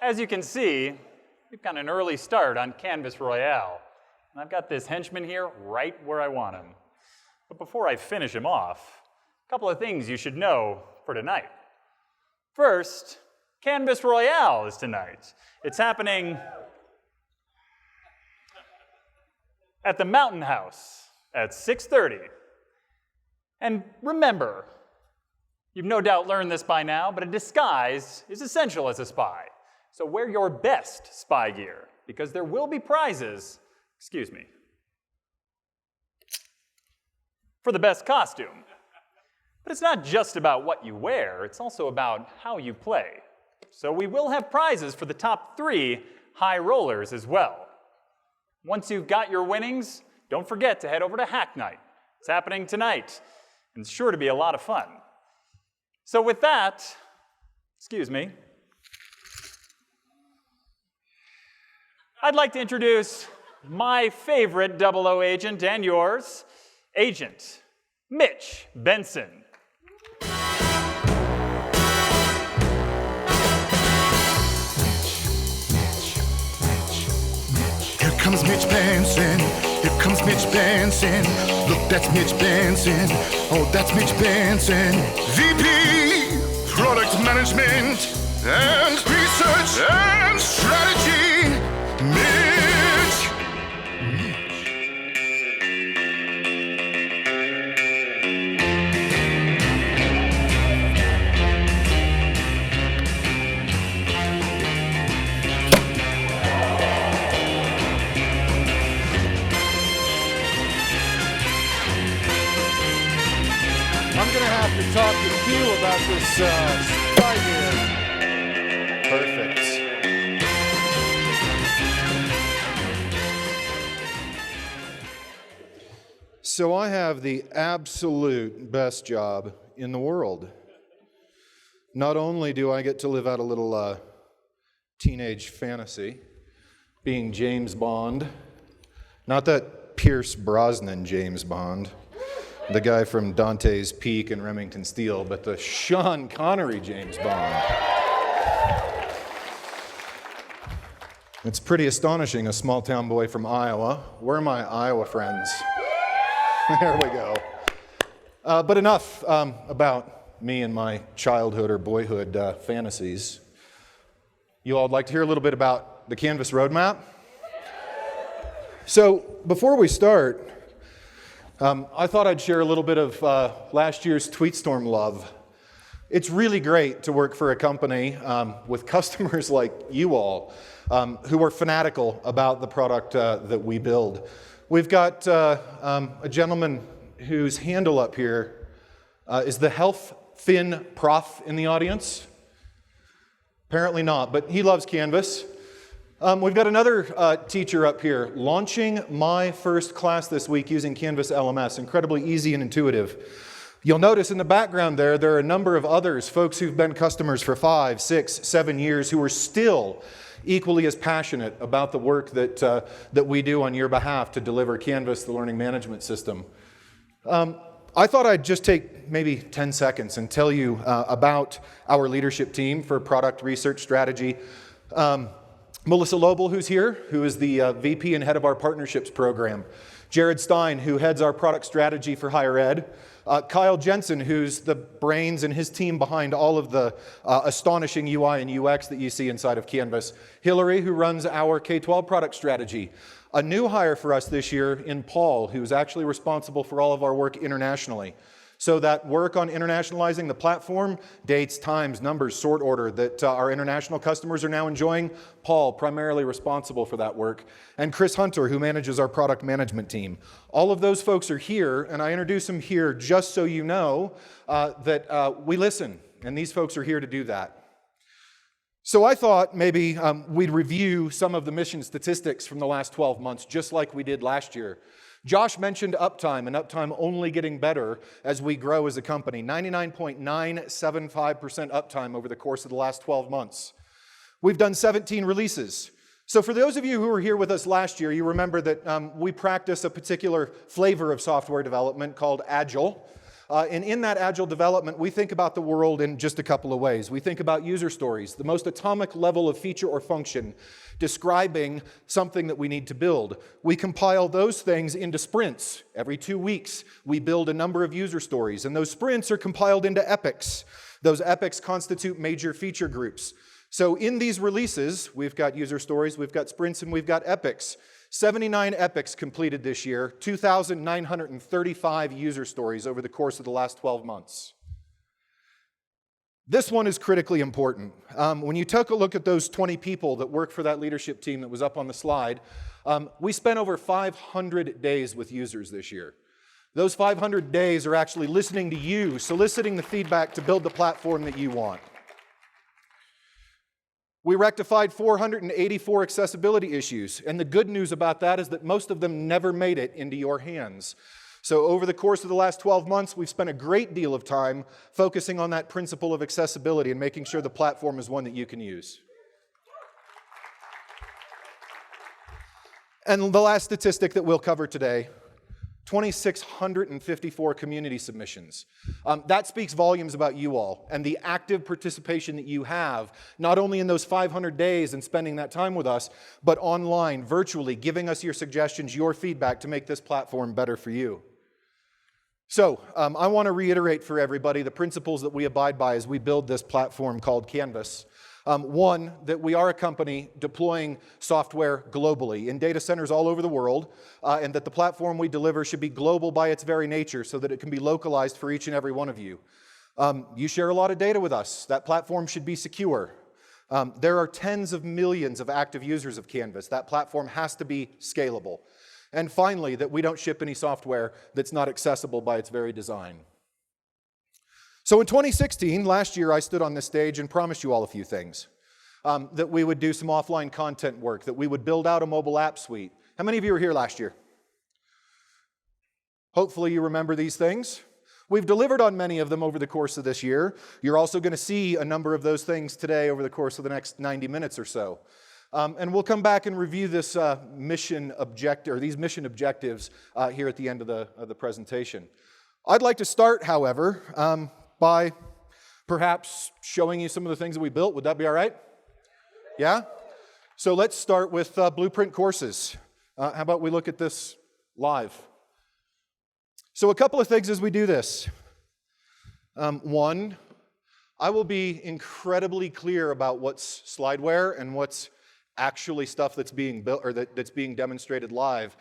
as you can see, we've got an early start on Canvas Royale. And I've got this henchman here right where I want him. But before I finish him off, a couple of things you should know for tonight. First, Canvas Royale is tonight. It's happening at the Mountain House at 6:30. And remember, you've no doubt learned this by now, but a disguise is essential as a spy. So wear your best spy gear, because there will be prizes, for the best costume. But it's not just about what you wear, it's also about how you play. So we will have prizes for the top 3 high rollers as well. Once you've got your winnings, don't forget to head over to Hack Night. It's happening tonight, and it's sure to be a lot of fun. So with that, I'd like to introduce my favorite 00 agent and yours, Agent Mitch Benson. Here comes Mitch Benson. Here comes Mitch Benson. Look, that's Mitch Benson. Oh, that's Mitch Benson. VP, Product Management and Research and Strategy. Mitch. I'm going to have to talk to Q about this spy gear. Perfect. So I have the absolute best job in the world. Not only do I get to live out a little teenage fantasy, being James Bond, not that Pierce Brosnan James Bond, the guy from Dante's Peak and Remington Steele, but the Sean Connery James Bond. It's pretty astonishing, a small town boy from Iowa. Where are my Iowa friends? There we go. But enough about me and my childhood or boyhood fantasies. You all would like to hear a little bit about the Canvas roadmap? So before we start, I thought I'd share a little bit of last year's TweetStorm love. It's really great to work for a company with customers like you all who are fanatical about the product that we build. We've got a gentleman whose handle up here is the Health Fin Prof in the audience. Apparently not, but he loves Canvas. We've got another teacher up here launching my first class this week using Canvas LMS. Incredibly easy and intuitive. You'll notice in the background there are a number of others, folks who've been customers for 5, 6, 7 years who are still equally as passionate about the work that we do on your behalf to deliver Canvas, the learning management system. I thought I'd just take maybe 10 seconds and tell you about our leadership team for product research strategy. Melissa Lobel, who's here, who is the VP and head of our partnerships program. Jared Stein, who heads our product strategy for higher ed. Kyle Jensen, who's the brains and his team behind all of the astonishing UI and UX that you see inside of Canvas. Hillary, who runs our K-12 product strategy. A new hire for us this year in Paul, who's actually responsible for all of our work internationally. So that work on internationalizing the platform, dates, times, numbers, sort order that our international customers are now enjoying, Paul primarily responsible for that work. And Chris Hunter, who manages our product management team. All of those folks are here, and I introduce them here just so you know that we listen, and these folks are here to do that. So I thought maybe we'd review some of the mission statistics from the last 12 months, just like we did last year. Josh mentioned uptime, and uptime only getting better as we grow as a company. 99.975% uptime over the course of the last 12 months. We've done 17 releases. So for those of you who were here with us last year, you remember that we practice a particular flavor of software development called Agile. And in that agile development, we think about the world in just a couple of ways. We think about user stories, the most atomic level of feature or function describing something that we need to build. We compile those things into sprints. Every 2 weeks, we build a number of user stories, and those sprints are compiled into epics. Those epics constitute major feature groups. So in these releases, we've got user stories, we've got sprints, and we've got epics. 79 epics completed this year, 2,935 user stories over the course of the last 12 months. This one is critically important. When you take a look at those 20 people that work for that leadership team that was up on the slide, we spent over 500 days with users this year. Those 500 days are actually listening to you, soliciting the feedback to build the platform that you want. We rectified 484 accessibility issues, and the good news about that is that most of them never made it into your hands. So over the course of the last 12 months, we've spent a great deal of time focusing on that principle of accessibility and making sure the platform is one that you can use. And the last statistic that we'll cover today, 2,654 community submissions. That speaks volumes about you all and the active participation that you have, not only in those 500 days and spending that time with us, but online, virtually, giving us your suggestions, your feedback to make this platform better for you. So I want to reiterate for everybody the principles that we abide by as we build this platform called Canvas. One, that we are a company deploying software globally in data centers all over the world, and that the platform we deliver should be global by its very nature so that it can be localized for each and every one of you. You share a lot of data with us. That platform should be secure. There are tens of millions of active users of Canvas. That platform has to be scalable. And finally, that we don't ship any software that's not accessible by its very design. So in 2016, last year, I stood on this stage and promised you all a few things. That we would do some offline content work, that we would build out a mobile app suite. How many of you were here last year? Hopefully you remember these things. We've delivered on many of them over the course of this year. You're also going to see a number of those things today over the course of the next 90 minutes or so. And we'll come back and review this these mission objectives here at the end of the presentation. I'd like to start, however, by perhaps showing you some of the things that we built. Would that be all right? Yeah? So let's start with Blueprint courses. How about we look at this live? So a couple of things as we do this. One, I will be incredibly clear about what's slideware and what's actually stuff that's being built or that's being demonstrated live.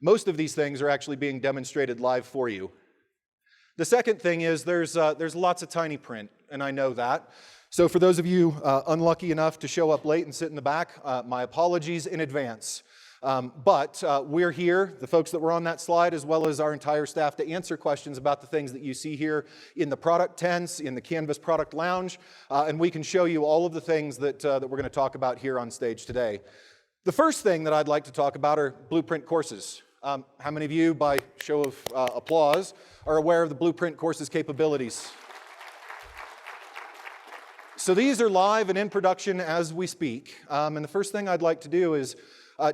Most of these things are actually being demonstrated live for you. The second thing is there's lots of tiny print, and I know that. So for those of you unlucky enough to show up late and sit in the back, my apologies in advance. But we're here, the folks that were on that slide, as well as our entire staff, to answer questions about the things that you see here in the product tents, in the Canvas product lounge, and we can show you all of the things that we're going to talk about here on stage today. The first thing that I'd like to talk about are Blueprint courses. How many of you, by show of applause, are aware of the Blueprint courses capabilities? So these are live and in production as we speak. And the first thing I'd like to do is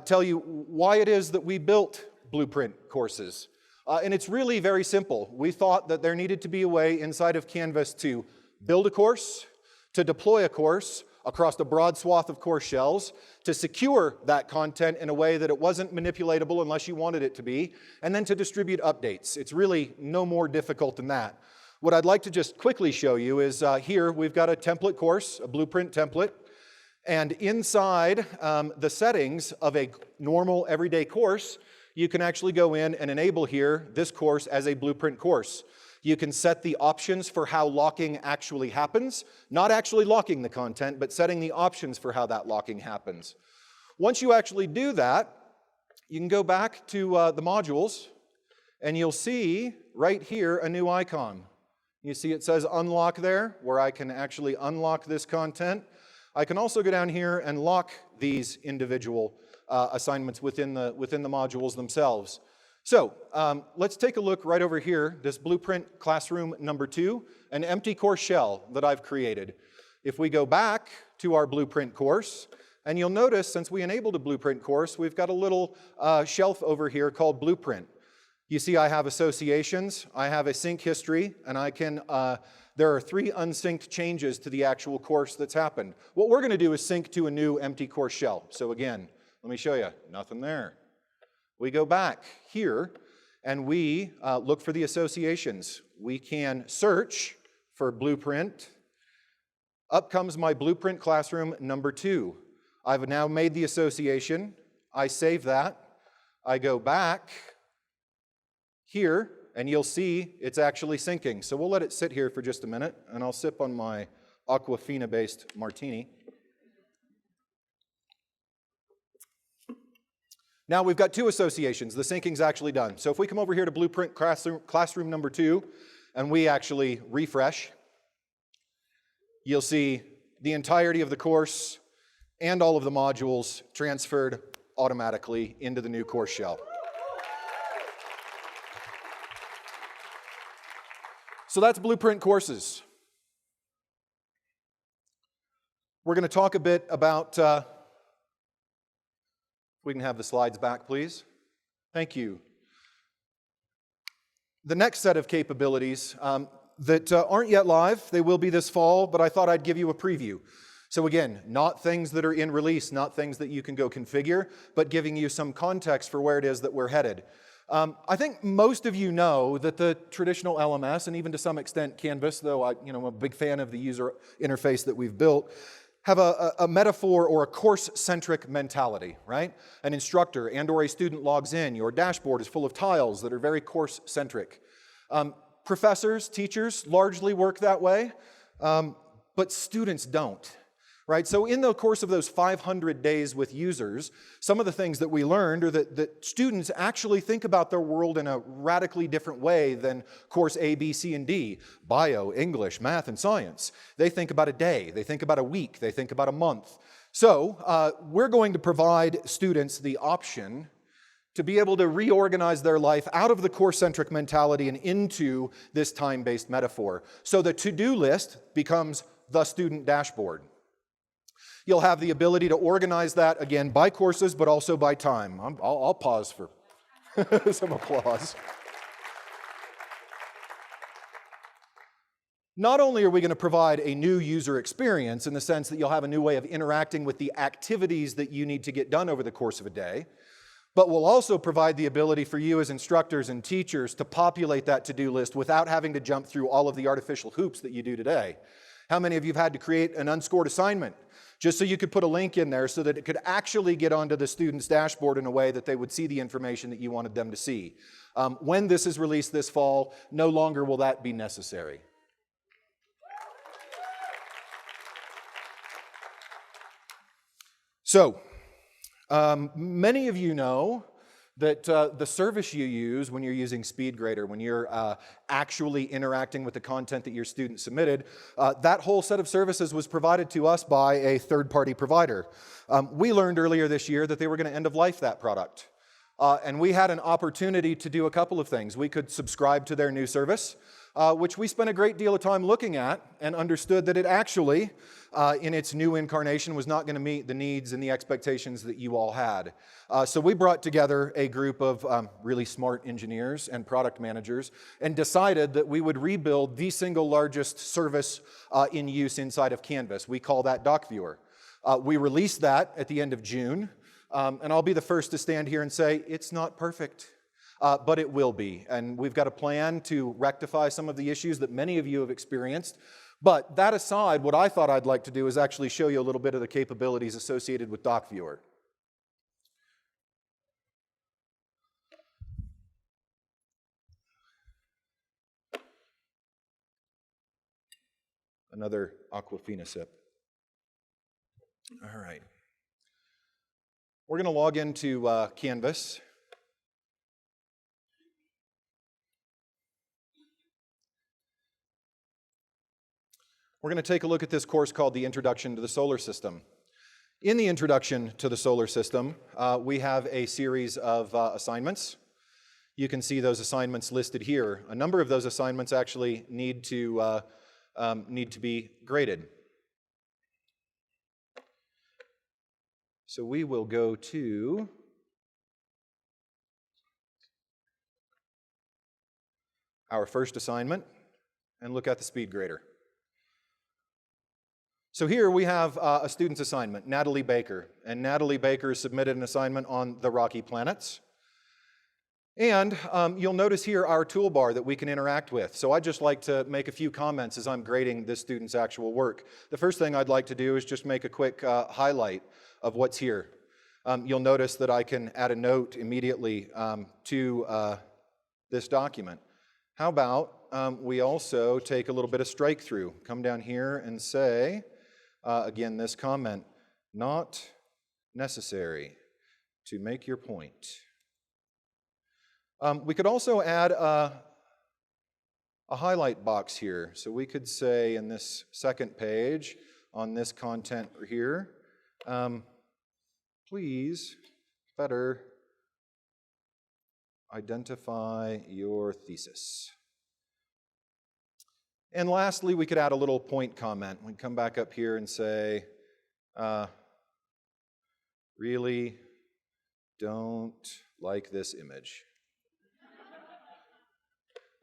tell you why it is that we built Blueprint courses. And it's really very simple. We thought that there needed to be a way inside of Canvas to build a course, to deploy a course across a broad swath of course shells, to secure that content in a way that it wasn't manipulatable unless you wanted it to be, and then to distribute updates. It's really no more difficult than that. What I'd like to just quickly show you is here we've got a template course, a Blueprint template, and inside the settings of a normal everyday course, you can actually go in and enable here this course as a Blueprint course. You can set the options for how locking actually happens, not actually locking the content, but setting the options for how that locking happens. Once you actually do that, you can go back to the modules, and you'll see right here a new icon. You see it says unlock there, where I can actually unlock this content. I can also go down here and lock these individual assignments within the modules themselves. So let's take a look right over here, this Blueprint Classroom number 2, an empty course shell that I've created. If we go back to our Blueprint course, and you'll notice since we enabled a Blueprint course, we've got a little shelf over here called Blueprint. You see I have associations, I have a sync history, and I can, there are 3 unsynced changes to the actual course that's happened. What we're going to do is sync to a new empty course shell. So again, let me show you, nothing there. We go back here, and we look for the associations. We can search for blueprint. Up comes my blueprint classroom number 2. I've now made the association. I save that. I go back here, and you'll see it's actually syncing. So we'll let it sit here for just a minute, and I'll sip on my Aquafina-based martini. Now we've got 2 associations. The syncing's actually done. So if we come over here to blueprint classroom number 2, and we actually refresh, you'll see the entirety of the course and all of the modules transferred automatically into the new course shell. So that's blueprint courses. We're going to talk a bit about, we can have the slides back, please. Thank you. The next set of capabilities that aren't yet live, they will be this fall, but I thought I'd give you a preview. So again, not things that are in release, not things that you can go configure, but giving you some context for where it is that we're headed. I think most of you know that the traditional LMS, and even to some extent Canvas, though I'm a big fan of the user interface that we've built, have a metaphor or a course-centric mentality, right? An instructor and or a student logs in. Your dashboard is full of tiles that are very course-centric. Professors, teachers largely work that way, but students don't. Right? So in the course of those 500 days with users, some of the things that we learned are that students actually think about their world in a radically different way than course A, B, C, and D, bio, English, math, and science. They think about a day, they think about a week, they think about a month. So we're going to provide students the option to be able to reorganize their life out of the course-centric mentality and into this time-based metaphor. So the to-do list becomes the student dashboard. You'll have the ability to organize that, again, by courses, but also by time. I'll pause for some applause. Not only are we going to provide a new user experience in the sense that you'll have a new way of interacting with the activities that you need to get done over the course of a day, but we'll also provide the ability for you as instructors and teachers to populate that to-do list without having to jump through all of the artificial hoops that you do today. How many of you have had to create an unscored assignment just so you could put a link in there so that it could actually get onto the student's dashboard in a way that they would see the information that you wanted them to see? When this is released this fall, no longer will that be necessary. So, many of you know that the service you use when you're using SpeedGrader, when you're actually interacting with the content that your student submitted, that whole set of services was provided to us by a third-party provider. We learned earlier this year that they were going to end-of-life that product. And we had an opportunity to do a couple of things. We could subscribe to their new service, which we spent a great deal of time looking at and understood that it actually, in its new incarnation, was not going to meet the needs and the expectations that you all had. So we brought together a group of really smart engineers and product managers and decided that we would rebuild the single largest service in use inside of Canvas. We call that DocViewer. We released that at the end of June, and I'll be the first to stand here and say it's not perfect. But it will be, and we've got a plan to rectify some of the issues that many of you have experienced. But that aside, what I thought I'd like to do is actually show you a little bit of the capabilities associated with DocViewer. Another Aquafina sip. All right. We're going to log into Canvas. We're going to take a look at this course called The Introduction to the Solar System. In the Introduction to the Solar System, we have a series of assignments. You can see those assignments listed here. A number of those assignments actually need to be graded. So we will go to our first assignment, and look at the speed grader. So here we have a student's assignment, Natalie Baker. And Natalie Baker submitted an assignment on the Rocky Planets. And you'll notice here our toolbar that we can interact with. So I'd just like to make a few comments as I'm grading this student's actual work. The first thing I'd like to do is just make a quick highlight of what's here. You'll notice that I can add a note immediately to this document. How about we also take a little bit of strike through, come down here and say, again, this comment, not necessary to make your point. We could also add a highlight box here. So we could say in this second page, on this content here, please better identify your thesis. And lastly, we could add a little point comment. We can come back up here and say, really don't like this image.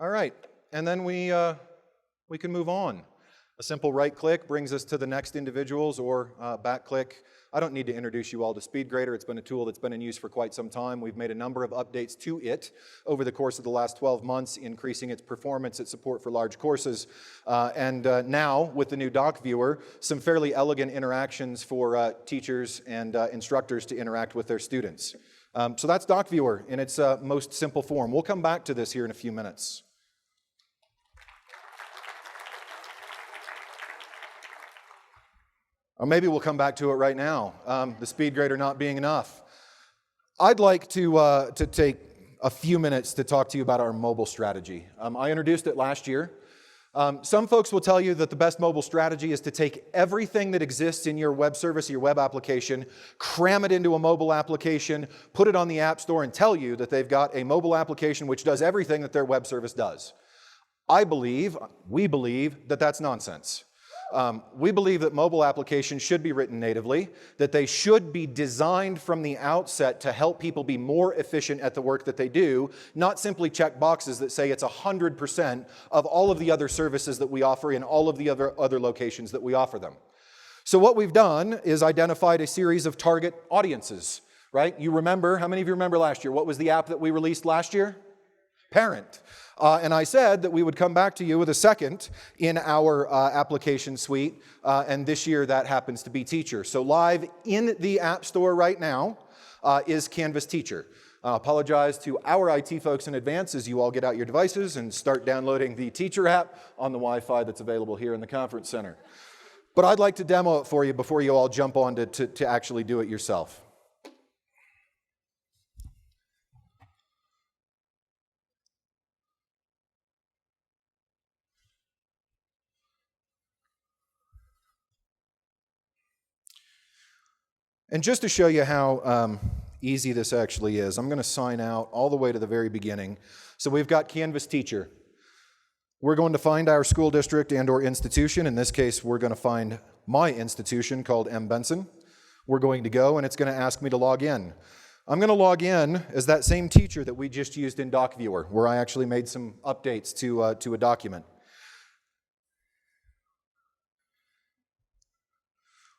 All right, and then we can move on. A simple right click brings us to the next individuals, or back click. I don't need to introduce you all to SpeedGrader. It's been a tool that's been in use for quite some time. We've made a number of updates to it over the course of the last 12 months, increasing its performance, its support for large courses. And now, with the new doc viewer, some fairly elegant interactions for teachers and instructors to interact with their students. So that's doc viewer in its most simple form. We'll come back to this here in a few minutes. Or maybe we'll come back to it right now, the speed grader not being enough. I'd like to take a few minutes to talk to you about our mobile strategy. I introduced it last year. Some folks will tell you that the best mobile strategy is to take everything that exists in your web service, your web application, cram it into a mobile application, put it on the App Store, and tell you that they've got a mobile application which does everything that their web service does. We believe that that's nonsense. We believe that mobile applications should be written natively, that they should be designed from the outset to help people be more efficient at the work that they do, not simply check boxes that say it's 100% of all of the other services that we offer in all of the other locations that we offer them. So what we've done is identified a series of target audiences, right? You remember, how many of you remember last year? What was the app that we released last year? Parent. And I said that we would come back to you with a second in our application suite, and this year that happens to be Teacher. So live in the App Store right now is Canvas Teacher. I apologize to our IT folks in advance as you all get out your devices and start downloading the Teacher app on the Wi-Fi that's available here in the conference center. But I'd like to demo it for you before you all jump on to actually do it yourself. And just to show you how easy this actually is, I'm going to sign out all the way to the very beginning. So we've got Canvas Teacher. We're going to find our school district and or institution. In this case, we're going to find my institution called M. Benson. We're going to go, and it's going to ask me to log in. I'm going to log in as that same teacher that we just used in Doc Viewer, where I actually made some updates to a document.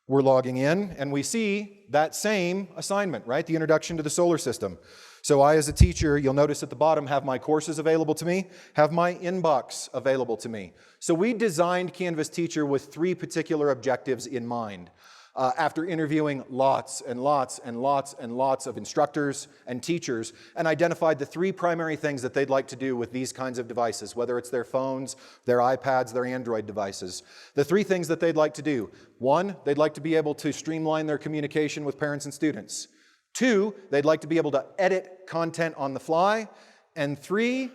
We're logging in, and we see that same assignment, right? The introduction to the solar system. So I, as a teacher, you'll notice at the bottom, have my courses available to me, have my inbox available to me. So we designed Canvas Teacher with 3 particular objectives in mind. After interviewing lots and lots and lots and lots of instructors and teachers, and identified the 3 primary things that they'd like to do with these kinds of devices, whether it's their phones, their iPads, their Android devices. The 3 things that they'd like to do. 1, they'd like to be able to streamline their communication with parents and students. 2, they'd like to be able to edit content on the fly. And 3,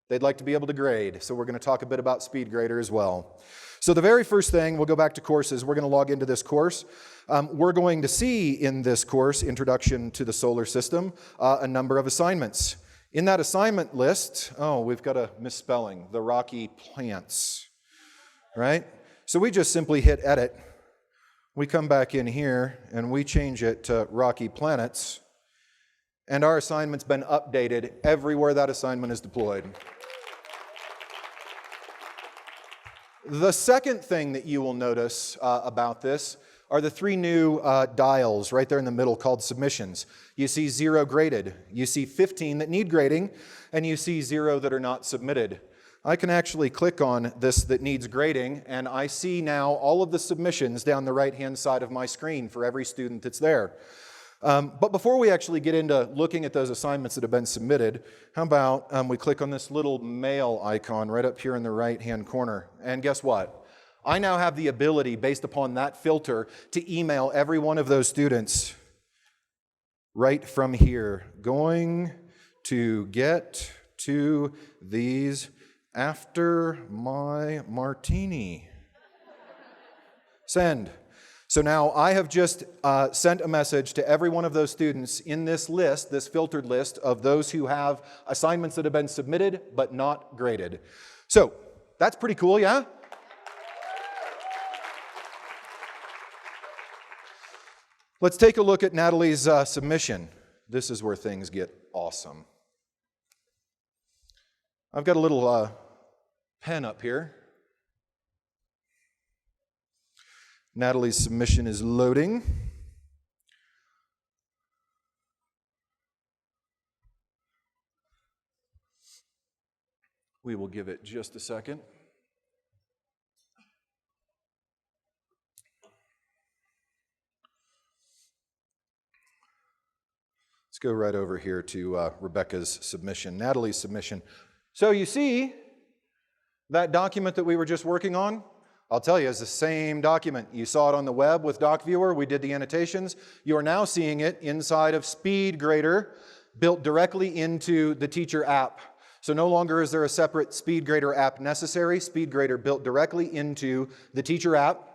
they'd like to be able to grade. So we're going to talk a bit about SpeedGrader as well. So the very first thing, we'll go back to courses. We're going to log into this course. We're going to see in this course, Introduction to the Solar System, a number of assignments. In that assignment list, we've got a misspelling, the Rocky Plants, right? So we just simply hit Edit. We come back in here, and we change it to Rocky Planets, and our assignment's been updated everywhere that assignment is deployed. The second thing that you will notice about this are the three new dials right there in the middle called submissions. You see 0 graded, you see 15 that need grading, and you see 0 that are not submitted. I can actually click on this that needs grading, and I see now all of the submissions down the right-hand side of my screen for every student that's there. But before we actually get into looking at those assignments that have been submitted, how about we click on this little mail icon right up here in the right-hand corner, and guess what? I now have the ability, based upon that filter, to email every one of those students right from here. Going to get to these after my martini. Send. So now I have just sent a message to every one of those students in this list, this filtered list of those who have assignments that have been submitted but not graded. So that's pretty cool, yeah? Let's take a look at Natalie's submission. This is where things get awesome. I've got a little pen up here. Natalie's submission is loading. We will give it just a second. Let's go right over here to Rebecca's submission, Natalie's submission. So you see that document that we were just working on? I'll tell you, it's the same document. You saw it on the web with DocViewer. We did the annotations. You are now seeing it inside of SpeedGrader, built directly into the teacher app. So no longer is there a separate SpeedGrader app necessary. SpeedGrader built directly into the teacher app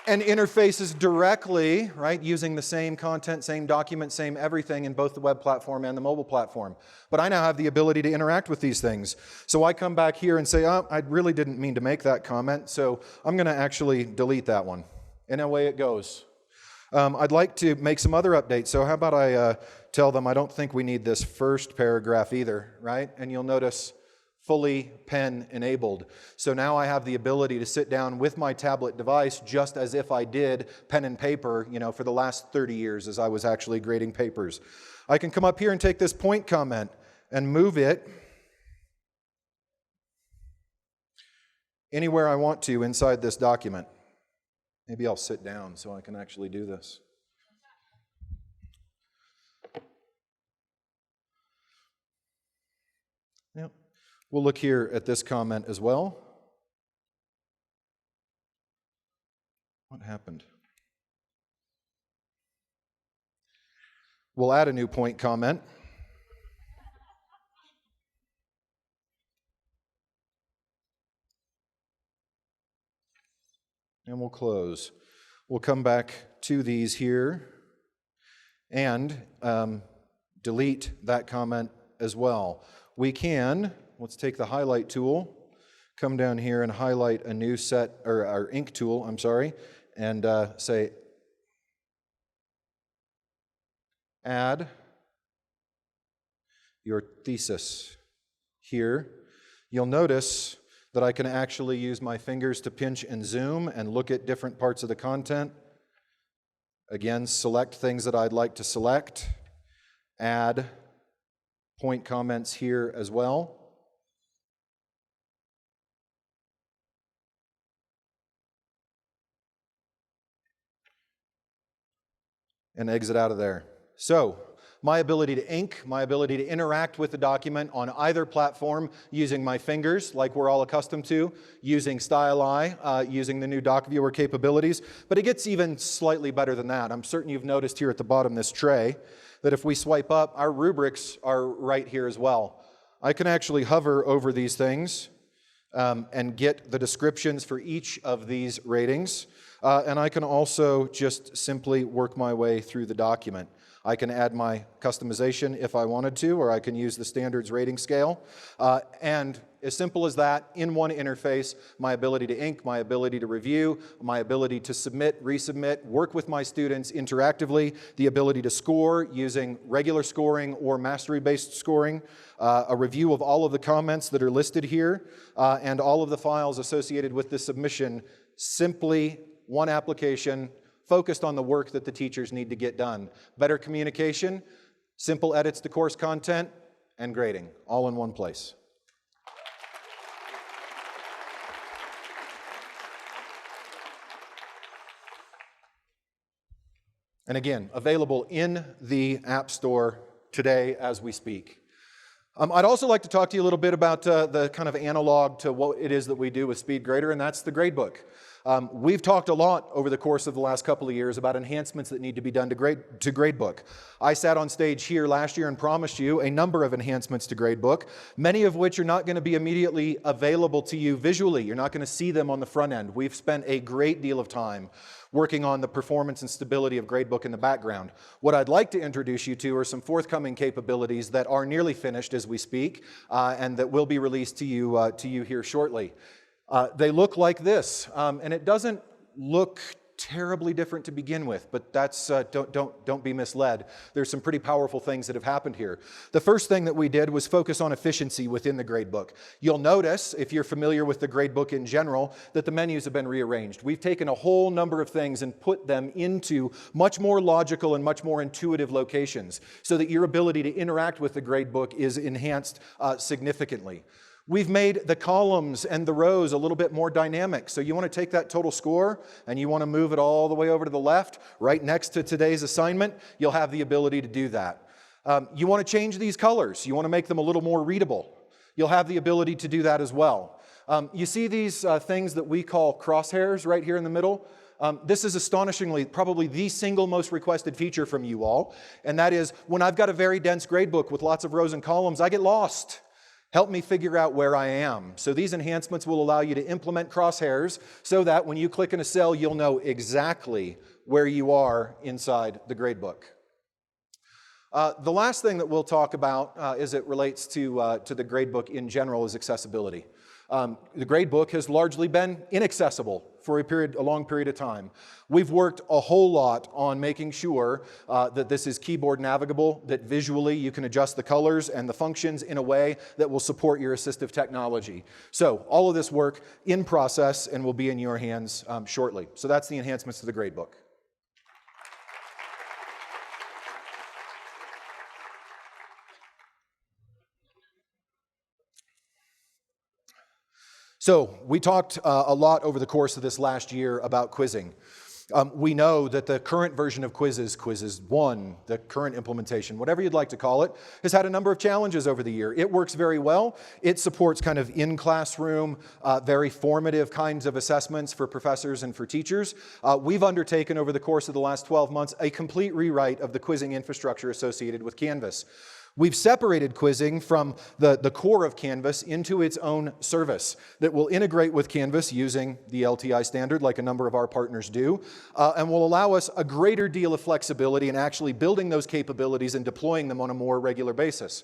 and interfaces directly, right, using the same content, same document, same everything in both the web platform and the mobile platform. But I now have the ability to interact with these things. So I come back here and say, oh, I really didn't mean to make that comment, so I'm going to actually delete that one. And away it goes. I'd like to make some other updates. So how about I tell them I don't think we need this first paragraph either, right? And you'll notice fully pen enabled. So now I have the ability to sit down with my tablet device just as if I did pen and paper, for the last 30 years as I was actually grading papers. I can come up here and take this point comment and move it anywhere I want to inside this document. Maybe I'll sit down so I can actually do this. Yep. We'll look here at this comment as well. What happened? We'll add a new point comment. And we'll close. We'll come back to these here and delete that comment as well. We can, let's take the highlight tool, come down here and highlight a new set, or our ink tool, and say add your thesis here. You'll notice that I can actually use my fingers to pinch and zoom and look at different parts of the content. Again, select things that I'd like to select, add point comments here as well. And exit out of there. So, my ability to ink, my ability to interact with the document on either platform using my fingers, like we're all accustomed to, using StyleEye, using the new DocViewer capabilities. But it gets even slightly better than that. I'm certain you've noticed here at the bottom this tray that if we swipe up, our rubrics are right here as well. I can actually hover over these things and get the descriptions for each of these ratings. And I can also just simply work my way through the document. I can add my customization if I wanted to, or I can use the standards rating scale. And as simple as that, in one interface, my ability to ink, my ability to review, my ability to submit, resubmit, work with my students interactively, the ability to score using regular scoring or mastery-based scoring, a review of all of the comments that are listed here, and all of the files associated with the submission. Simply one application focused on the work that the teachers need to get done. Better communication, simple edits to course content, and grading, all in one place. And again, available in the App Store today as we speak. I'd also like to talk to you a little bit about the kind of analog to what it is that we do with SpeedGrader, and that's the gradebook. We've talked a lot over the course of the last couple of years about enhancements that need to be done to Gradebook. I sat on stage here last year and promised you a number of enhancements to Gradebook, many of which are not going to be immediately available to you visually. You're not going to see them on the front end. We've spent a great deal of time working on the performance and stability of Gradebook in the background. What I'd like to introduce you to are some forthcoming capabilities that are nearly finished as we speak, and that will be released to you here shortly. They look like this, and it doesn't look terribly different to begin with, but that's don't be misled. There's some pretty powerful things that have happened here. The first thing that we did was focus on efficiency within the gradebook. You'll notice, if you're familiar with the gradebook in general, that the menus have been rearranged. We've taken a whole number of things and put them into much more logical and much more intuitive locations so that your ability to interact with the gradebook is enhanced significantly. We've made the columns and the rows a little bit more dynamic. So you want to take that total score and you want to move it all the way over to the left, right next to today's assignment, you'll have the ability to do that. You want to change these colors. You want to make them a little more readable. You'll have the ability to do that as well. You see these things that we call crosshairs right here in the middle? This is astonishingly probably the single most requested feature from you all, and that is when I've got a very dense gradebook with lots of rows and columns, I get lost. Help me figure out where I am. So these enhancements will allow you to implement crosshairs so that when you click in a cell, you'll know exactly where you are inside the gradebook. The last thing that we'll talk about as it relates to the gradebook in general is accessibility. The gradebook has largely been inaccessible for a long period of time. We've worked a whole lot on making sure that this is keyboard navigable, that visually you can adjust the colors and the functions in a way that will support your assistive technology. So all of this work in process and will be in your hands shortly. So that's the enhancements to the gradebook. So we talked a lot over the course of this last year about quizzing. We know that the current version of Quizzes, Quizzes 1, the current implementation, whatever you'd like to call it, has had a number of challenges over the year. It works very well. It supports kind of in-classroom, very formative kinds of assessments for professors and for teachers. We've undertaken over the course of the last 12 months a complete rewrite of the quizzing infrastructure associated with Canvas. We've separated quizzing from the core of Canvas into its own service that will integrate with Canvas using the LTI standard like a number of our partners do, and will allow us a greater deal of flexibility in actually building those capabilities and deploying them on a more regular basis.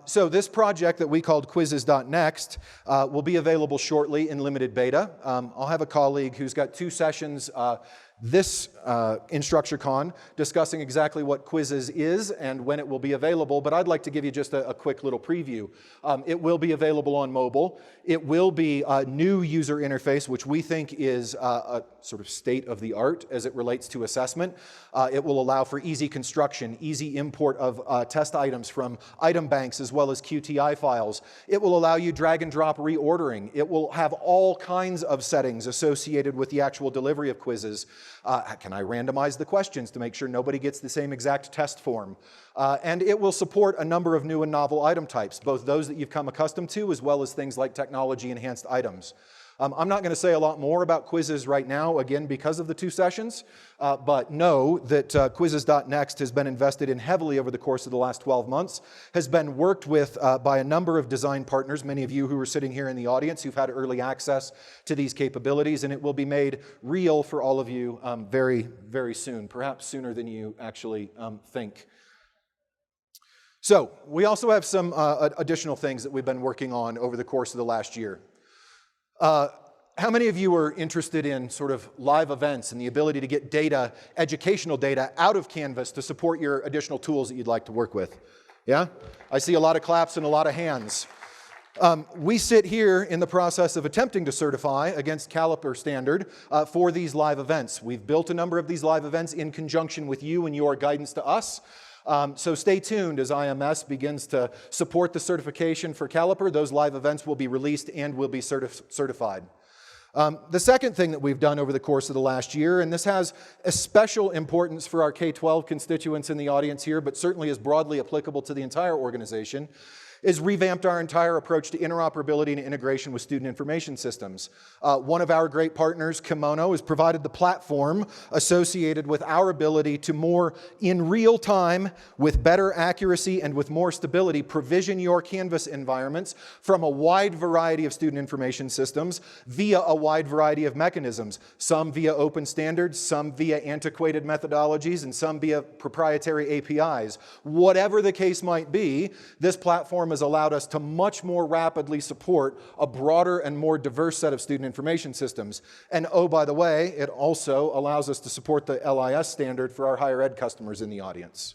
So this project that we called Quizzes.next will be available shortly in limited beta. I'll have a colleague who's got 2 sessions this InstructureCon discussing exactly what Quizzes is and when it will be available, but I'd like to give you just a quick little preview. It will be available on mobile. It will be a new user interface, which we think is a sort of state of the art as it relates to assessment. It will allow for easy construction, easy import of test items from item banks as well as QTI files. It will allow you drag and drop reordering. It will have all kinds of settings associated with the actual delivery of quizzes. Can I randomize the questions to make sure nobody gets the same exact test form? And it will support a number of new and novel item types, both those that you've come accustomed to as well as things like technology-enhanced items. I'm not going to say a lot more about quizzes right now, again, because of the 2 sessions, but know that quizzes.next has been invested in heavily over the course of the last 12 months, has been worked with by a number of design partners, many of you who are sitting here in the audience who've had early access to these capabilities, and it will be made real for all of you very, very soon, perhaps sooner than you actually think. So, we also have some additional things that we've been working on over the course of the last year. How many of you are interested in sort of live events and the ability to get data, educational data, out of Canvas to support your additional tools that you'd like to work with? Yeah? I see a lot of claps and a lot of hands. We sit here in the process of attempting to certify against Caliper standard for these live events. We've built a number of these live events in conjunction with you and your guidance to us. So stay tuned as IMS begins to support the certification for Caliper. Those live events will be released and will be certified. The second thing that we've done over the course of the last year, and this has a special importance for our K-12 constituents in the audience here, but certainly is broadly applicable to the entire organization, is revamped our entire approach to interoperability and integration with student information systems. One of our great partners, Kimono, has provided the platform associated with our ability to more in real time, with better accuracy and with more stability, provision your Canvas environments from a wide variety of student information systems via a wide variety of mechanisms, some via open standards, some via antiquated methodologies, and some via proprietary APIs. Whatever the case might be, this platform has allowed us to much more rapidly support a broader and more diverse set of student information systems. And oh, by the way, it also allows us to support the LIS standard for our higher ed customers in the audience.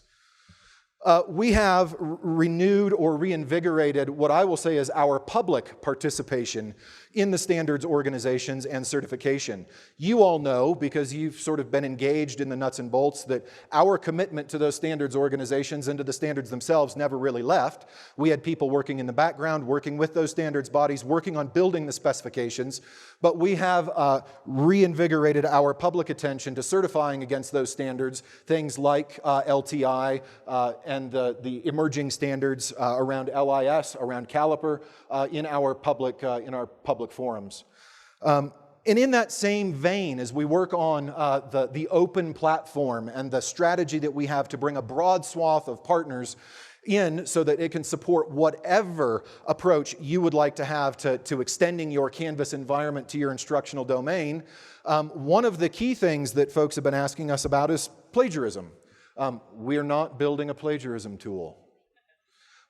We have renewed or reinvigorated what I will say is our public participation in the standards organizations and certification. You all know, because you've sort of been engaged in the nuts and bolts, that our commitment to those standards organizations and to the standards themselves never really left. We had people working in the background, working with those standards bodies, working on building the specifications, but we have reinvigorated our public attention to certifying against those standards, things like LTI and the emerging standards around LIS, around Caliper, in our public forums. And in that same vein, as we work on the open platform and the strategy that we have to bring a broad swath of partners in so that it can support whatever approach you would like to have to extending your Canvas environment to your instructional domain, one of the key things that folks have been asking us about is plagiarism. We're not building a plagiarism tool.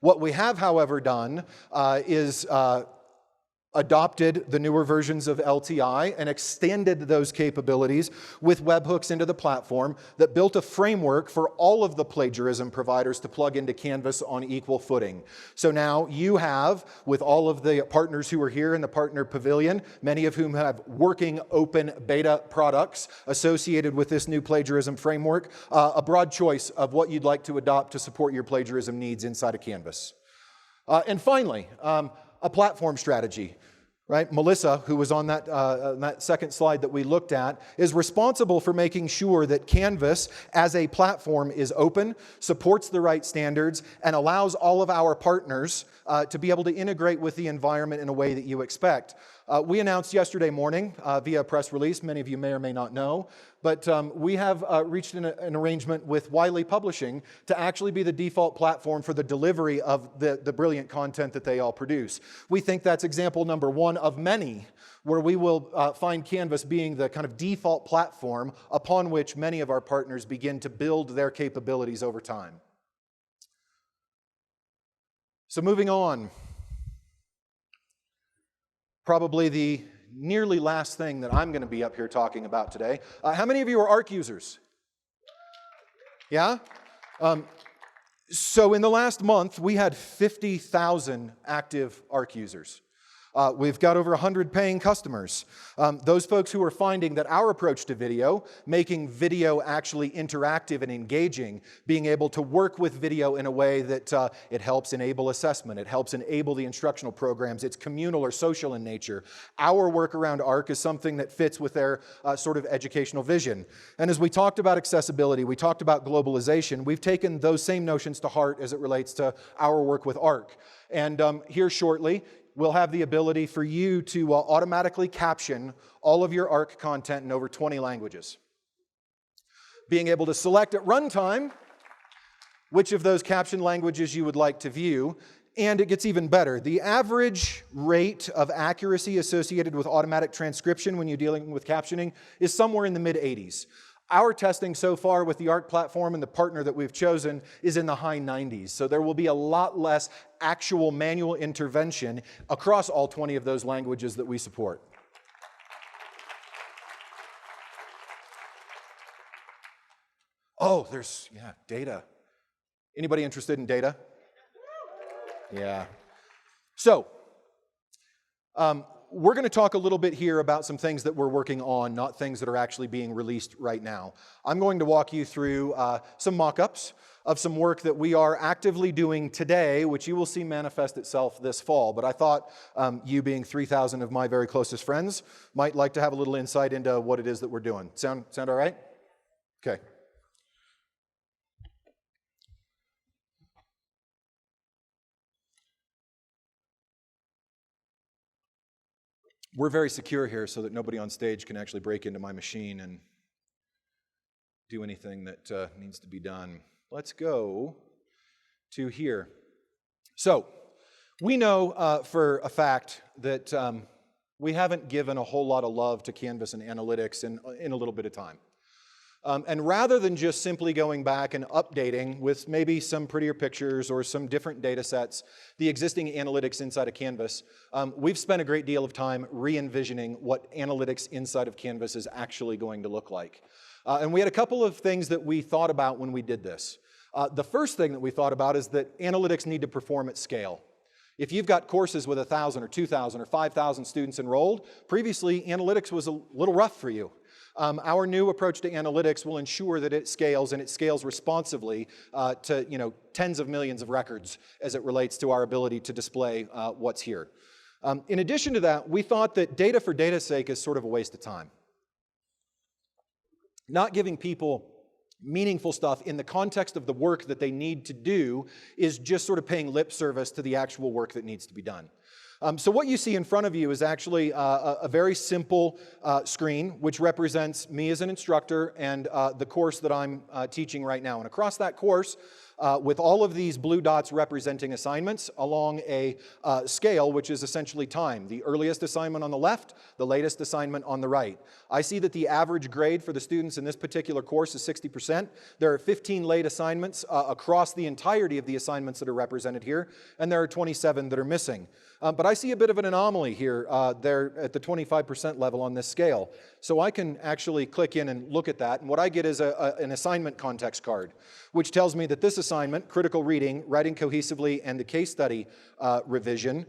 What we have, however, done is adopted the newer versions of LTI and extended those capabilities with webhooks into the platform that built a framework for all of the plagiarism providers to plug into Canvas on equal footing. So now you have, with all of the partners who are here in the partner pavilion, many of whom have working open beta products associated with this new plagiarism framework, a broad choice of what you'd like to adopt to support your plagiarism needs inside of Canvas. And finally, a platform strategy. Right? Melissa, who was on that second slide that we looked at, is responsible for making sure that Canvas as a platform is open, supports the right standards, and allows all of our partners to be able to integrate with the environment in a way that you expect. We announced yesterday morning via a press release, many of you may or may not know, but we have reached an arrangement with Wiley Publishing to actually be the default platform for the delivery of the brilliant content that they all produce. We think that's example number one of many where we will find Canvas being the kind of default platform upon which many of our partners begin to build their capabilities over time. So moving on, probably the nearly last thing that I'm going to be up here talking about today. How many of you are ARC users? Yeah? So in the last month, we had 50,000 active ARC users. We've got over 100 paying customers. Those folks who are finding that our approach to video, making video actually interactive and engaging, being able to work with video in a way that it helps enable assessment, it helps enable the instructional programs, it's communal or social in nature. Our work around ARC is something that fits with their sort of educational vision. And as we talked about accessibility, we talked about globalization, we've taken those same notions to heart as it relates to our work with ARC. And here shortly, will have the ability for you to automatically caption all of your ARC content in over 20 languages. Being able to select at runtime which of those caption languages you would like to view, and it gets even better. The average rate of accuracy associated with automatic transcription when you're dealing with captioning is somewhere in the mid-80s. Our testing so far with the ARC platform and the partner that we've chosen is in the high 90s, so there will be a lot less actual manual intervention across all 20 of those languages that we support. Oh, there's, data. Anybody interested in data? Yeah. So, we're going to talk a little bit here about some things that we're working on, not things that are actually being released right now. I'm going to walk you through some mock-ups of some work that we are actively doing today, which you will see manifest itself this fall. But I thought you, being 3,000 of my very closest friends, might like to have a little insight into what it is that we're doing. Sound all right? Okay. We're very secure here so that nobody on stage can actually break into my machine and do anything that needs to be done. Let's go to here. So, we know for a fact that we haven't given a whole lot of love to Canvas and analytics in a little bit of time. And rather than just simply going back and updating with maybe some prettier pictures or some different data sets, the existing analytics inside of Canvas, we've spent a great deal of time re-envisioning what analytics inside of Canvas is actually going to look like. And we had a couple of things that we thought about when we did this. The first thing that we thought about is that analytics need to perform at scale. If you've got courses with 1,000 or 2,000 or 5,000 students enrolled, previously analytics was a little rough for you. Our new approach to analytics will ensure that it scales, and it scales responsively to tens of millions of records as it relates to our ability to display what's here. In addition to that, we thought that data for data's sake is sort of a waste of time. Not giving people meaningful stuff in the context of the work that they need to do is just sort of paying lip service to the actual work that needs to be done. So what you see in front of you is actually a very simple screen, which represents me as an instructor and the course that I'm teaching right now. And across that course, with all of these blue dots representing assignments along a scale, which is essentially time. The earliest assignment on the left, the latest assignment on the right. I see that the average grade for the students in this particular course is 60%. There are 15 late assignments across the entirety of the assignments that are represented here, and there are 27 that are missing. But I see a bit of an anomaly here there at the 25% level on this scale. So I can actually click in and look at that, and what I get is an assignment context card, which tells me that this assignment, critical reading, writing cohesively, and the case study revision,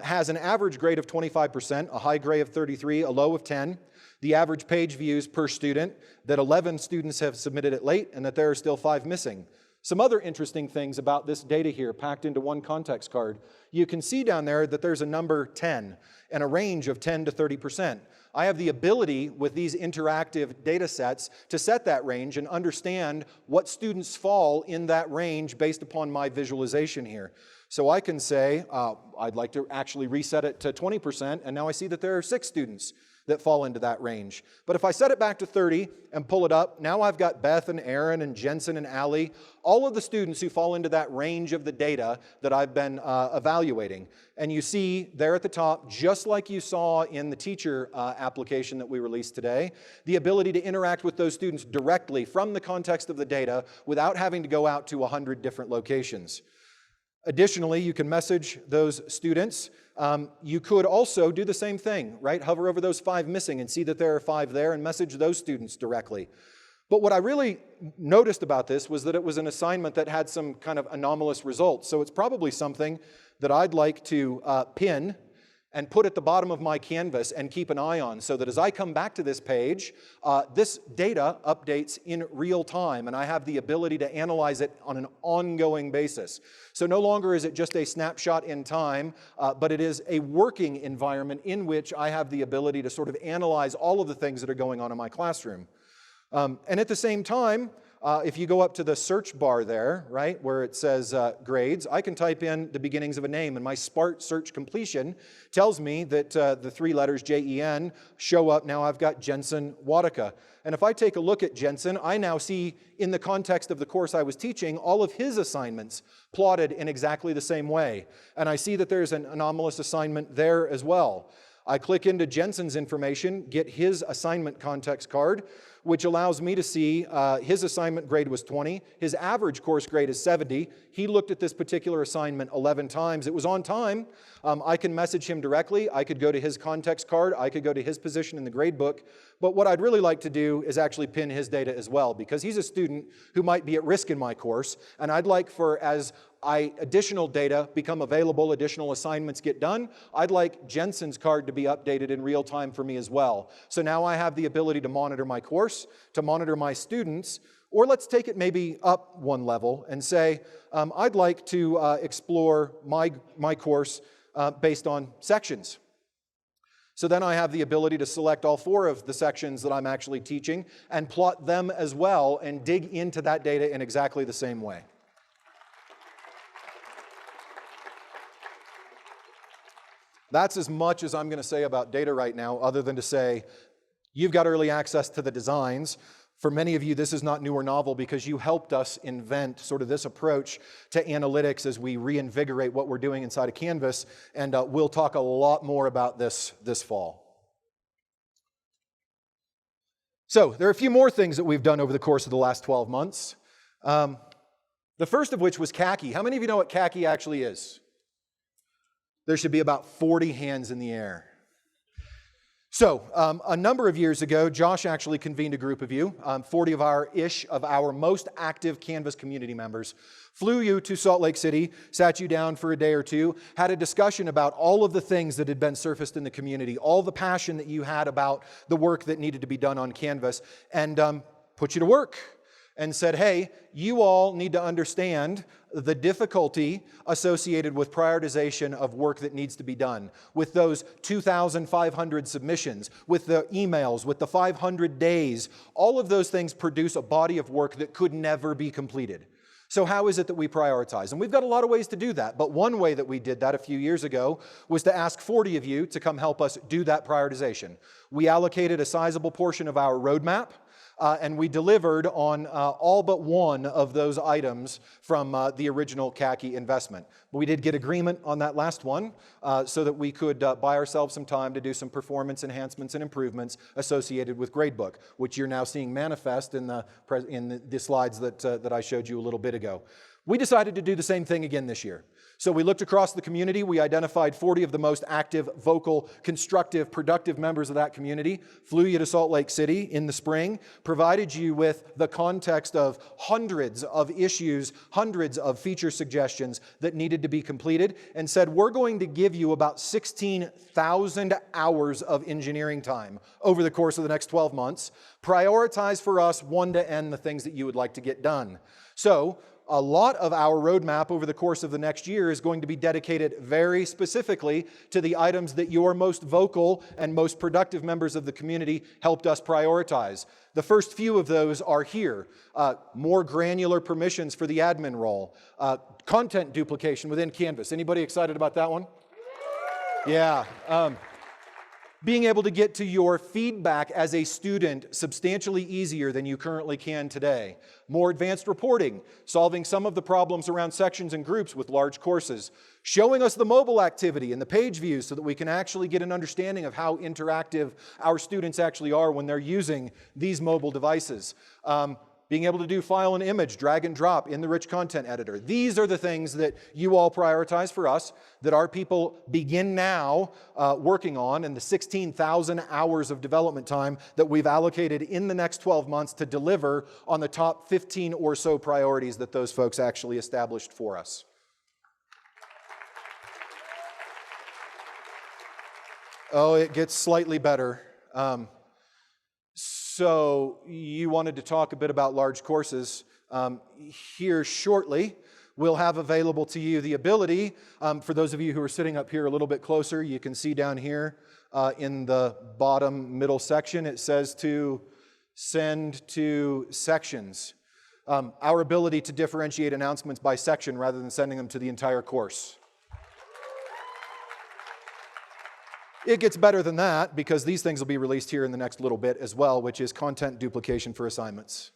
has an average grade of 25%, a high grade of 33, a low of 10, the average page views per student, that 11 students have submitted it late, and that there are still 5 missing. Some other interesting things about this data here packed into one context card. You can see down there that there's a number 10 and a range of 10 to 30%. I have the ability with these interactive data sets to set that range and understand what students fall in that range based upon my visualization here. So I can say, I'd like to actually reset it to 20%, and now I see that there are 6 students that fall into that range. But if I set it back to 30 and pull it up, now I've got Beth and Aaron and Jensen and Allie, all of the students who fall into that range of the data that I've been evaluating. And you see there at the top, just like you saw in the teacher application that we released today, the ability to interact with those students directly from the context of the data without having to go out to 100 different locations. Additionally, you can message those students. You could also do the same thing, right? Hover over those 5 missing and see that there are 5 there and message those students directly. But what I really noticed about this was that it was an assignment that had some kind of anomalous results. So it's probably something that I'd like to pin and put at the bottom of my canvas and keep an eye on, so that as I come back to this page, this data updates in real time, and I have the ability to analyze it on an ongoing basis. So no longer is it just a snapshot in time, but it is a working environment in which I have the ability to sort of analyze all of the things that are going on in my classroom. And at the same time, if you go up to the search bar there, right, where it says grades, I can type in the beginnings of a name, and my Spark search completion tells me that the 3 letters Jen show up. Now I've got Jensen Wadika. And if I take a look at Jensen, I now see, in the context of the course I was teaching, all of his assignments plotted in exactly the same way. And I see that there's an anomalous assignment there as well. I click into Jensen's information, get his assignment context card, which allows me to see his assignment grade was 20. His average course grade is 70. He looked at this particular assignment 11 times. It was on time. I can message him directly. I could go to his context card. I could go to his position in the grade book. But what I'd really like to do is actually pin his data as well, because he's a student who might be at risk in my course, and I'd like for, as additional data become available, additional assignments get done, I'd like Jensen's card to be updated in real time for me as well. So now I have the ability to monitor my course, to monitor my students, or let's take it maybe up one level and say, I'd like to explore my course based on sections. So then I have the ability to select all 4 of the sections that I'm actually teaching and plot them as well and dig into that data in exactly the same way. That's as much as I'm going to say about data right now, other than to say, you've got early access to the designs. For many of you, this is not new or novel because you helped us invent sort of this approach to analytics as we reinvigorate what we're doing inside of Canvas, and we'll talk a lot more about this fall. So there are a few more things that we've done over the course of the last 12 months. The first of which was khaki. How many of you know what khaki actually is? There should be about 40 hands in the air. So, a number of years ago, Josh actually convened a group of you, 40 of our most active Canvas community members, flew you to Salt Lake City, sat you down for a day or two, had a discussion about all of the things that had been surfaced in the community, all the passion that you had about the work that needed to be done on Canvas, and put you to work. And said, hey, you all need to understand the difficulty associated with prioritization of work that needs to be done, with those 2,500 submissions, with the emails, with the 500 days. All of those things produce a body of work that could never be completed. So how is it that we prioritize? And we've got a lot of ways to do that, but one way that we did that a few years ago was to ask 40 of you to come help us do that prioritization. We allocated a sizable portion of our roadmap, and we delivered on all but one of those items from the original khaki investment. We did get agreement on that last one so that we could buy ourselves some time to do some performance enhancements and improvements associated with Gradebook, which you're now seeing manifest in the slides that I showed you a little bit ago. We decided to do the same thing again this year. So we looked across the community. We identified 40 of the most active, vocal, constructive, productive members of that community, flew you to Salt Lake City in the spring, provided you with the context of hundreds of issues, hundreds of feature suggestions that needed to be completed, and said, we're going to give you about 16,000 hours of engineering time over the course of the next 12 months. Prioritize for us 1 to N the things that you would like to get done. So, a lot of our roadmap over the course of the next year is going to be dedicated very specifically to the items that your most vocal and most productive members of the community helped us prioritize. The first few of those are here. More granular permissions for the admin role. Content duplication within Canvas. Anybody excited about that one? Yeah. Being able to get to your feedback as a student substantially easier than you currently can today. More advanced reporting, solving some of the problems around sections and groups with large courses. Showing us the mobile activity and the page views so that we can actually get an understanding of how interactive our students actually are when they're using these mobile devices. Being able to do file and image, drag and drop in the rich content editor. These are the things that you all prioritize for us, that our people begin now working on, and the 16,000 hours of development time that we've allocated in the next 12 months to deliver on the top 15 or so priorities that those folks actually established for us. Oh, it gets slightly better. So you wanted to talk a bit about large courses. Here shortly, we'll have available to you the ability, for those of you who are sitting up here a little bit closer, you can see down here in the bottom middle section, it says to send to sections. our ability to differentiate announcements by section rather than sending them to the entire course. It gets better than that because these things will be released here in the next little bit as well, which is content duplication for assignments.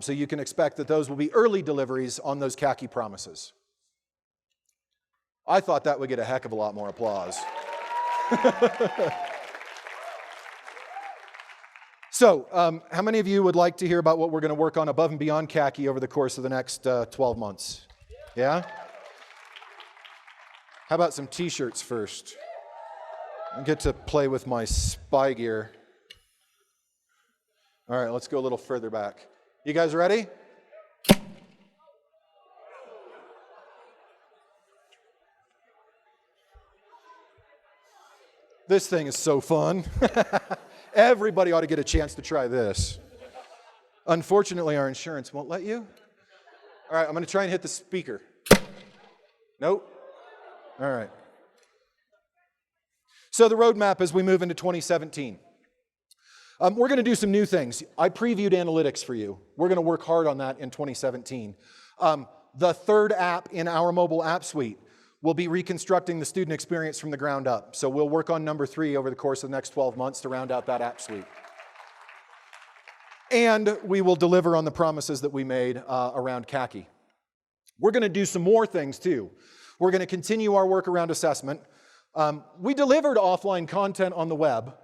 So you can expect that those will be early deliveries on those khaki promises. I thought that would get a heck of a lot more applause. So, how many of you would like to hear about what we're going to work on above and beyond khaki over the course of the next 12 months? Yeah? How about some t-shirts first? I get to play with my spy gear. All right, let's go a little further back. You guys ready? This thing is so fun. Everybody ought to get a chance to try this. Unfortunately, our insurance won't let you. All right, I'm going to try and hit the speaker. Nope. All right. So the roadmap as we move into 2017. We're going to do some new things. I previewed analytics for you. We're going to work hard on that in 2017. The third app in our mobile app suite will be reconstructing the student experience from the ground up. So we'll work on number 3 over the course of the next 12 months to round out that app suite. And we will deliver on the promises that we made around khaki. We're going to do some more things too. We're going to continue our work around assessment. We delivered offline content on the web,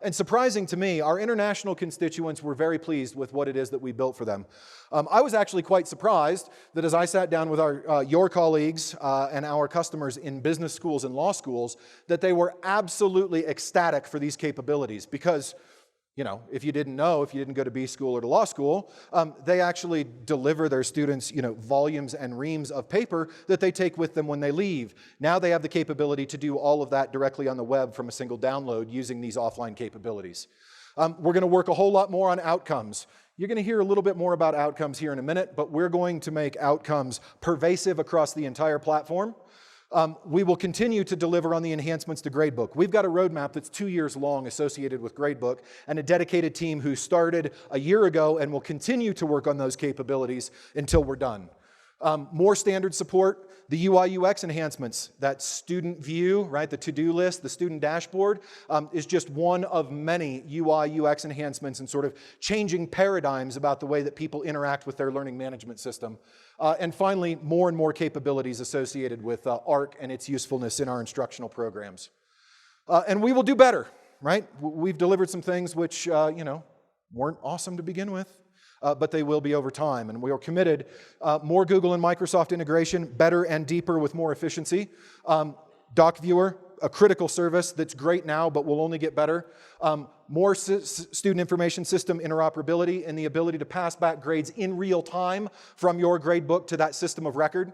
and surprising to me, our international constituents were very pleased with what it is that we built for them. I was actually quite surprised that as I sat down with your colleagues and our customers in business schools and law schools, that they were absolutely ecstatic for these capabilities because, you know, if you didn't know, if you didn't go to B school or to law school, they actually deliver their students, you know, volumes and reams of paper that they take with them when they leave. Now they have the capability to do all of that directly on the web from a single download using these offline capabilities. We're going to work a whole lot more on outcomes. You're going to hear a little bit more about outcomes here in a minute, but we're going to make outcomes pervasive across the entire platform. We will continue to deliver on the enhancements to Gradebook. We've got a roadmap that's 2 years long associated with Gradebook and a dedicated team who started a year ago and will continue to work on those capabilities until we're done. More standard support, the UI UX enhancements, that student view, right, the to-do list, the student dashboard, is just one of many UI UX enhancements and sort of changing paradigms about the way that people interact with their learning management system. And finally, more and more capabilities associated with ARC and its usefulness in our instructional programs. And we will do better, right? We've delivered some things which, you know, weren't awesome to begin with. But they will be over time. And we are committed more Google and Microsoft integration, better and deeper with more efficiency. Doc Viewer, a critical service that's great now, but will only get better. More student information system interoperability and the ability to pass back grades in real time from your gradebook to that system of record.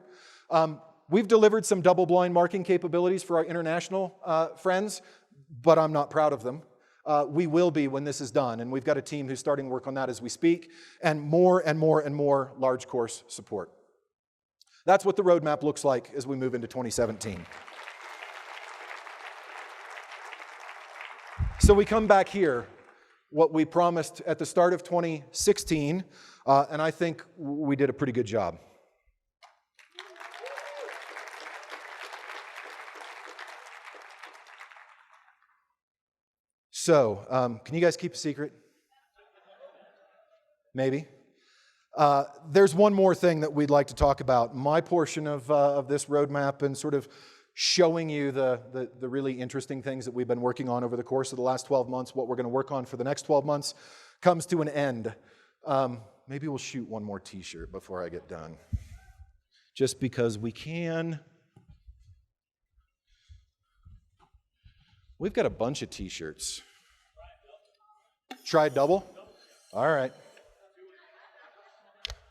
We've delivered some double-blind marking capabilities for our international friends, but I'm not proud of them. We will be when this is done, and we've got a team who's starting work on that as we speak, and more and more and more large course support. That's what the roadmap looks like as we move into 2017. So we come back here, what we promised at the start of 2016, and I think we did a pretty good job. So, can you guys keep a secret? Maybe. There's one more thing that we'd like to talk about. My portion of this roadmap and sort of showing you the really interesting things that we've been working on over the course of the last 12 months, what we're going to work on for the next 12 months, comes to an end. Maybe we'll shoot one more t-shirt before I get done. Just because we can. We've got a bunch of t-shirts. Try double? All right.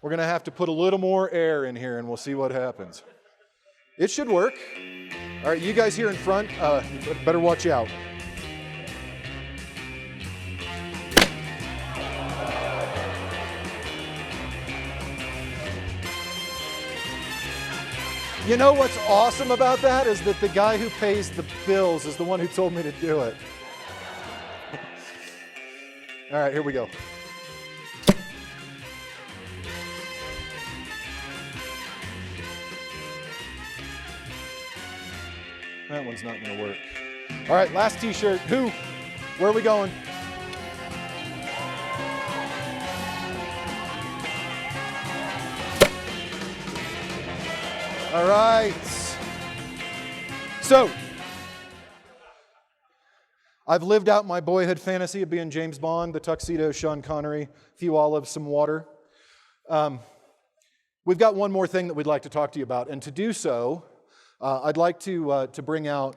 We're going to have to put a little more air in here and we'll see what happens. It should work. All right, you guys here in front, better watch out. You know what's awesome about that is that the guy who pays the bills is the one who told me to do it. All right, here we go. That one's not going to work. All right, last t-shirt. Who? Where are we going? All right. So, I've lived out my boyhood fantasy of being James Bond, the tuxedo, Sean Connery, a few olives, some water. We've got one more thing that we'd like to talk to you about, and to do so, I'd like to bring out,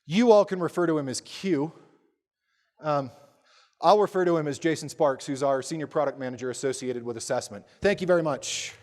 you all can refer to him as Q. I'll refer to him as Jason Sparks, who's our Senior Product Manager associated with assessment. Thank you very much.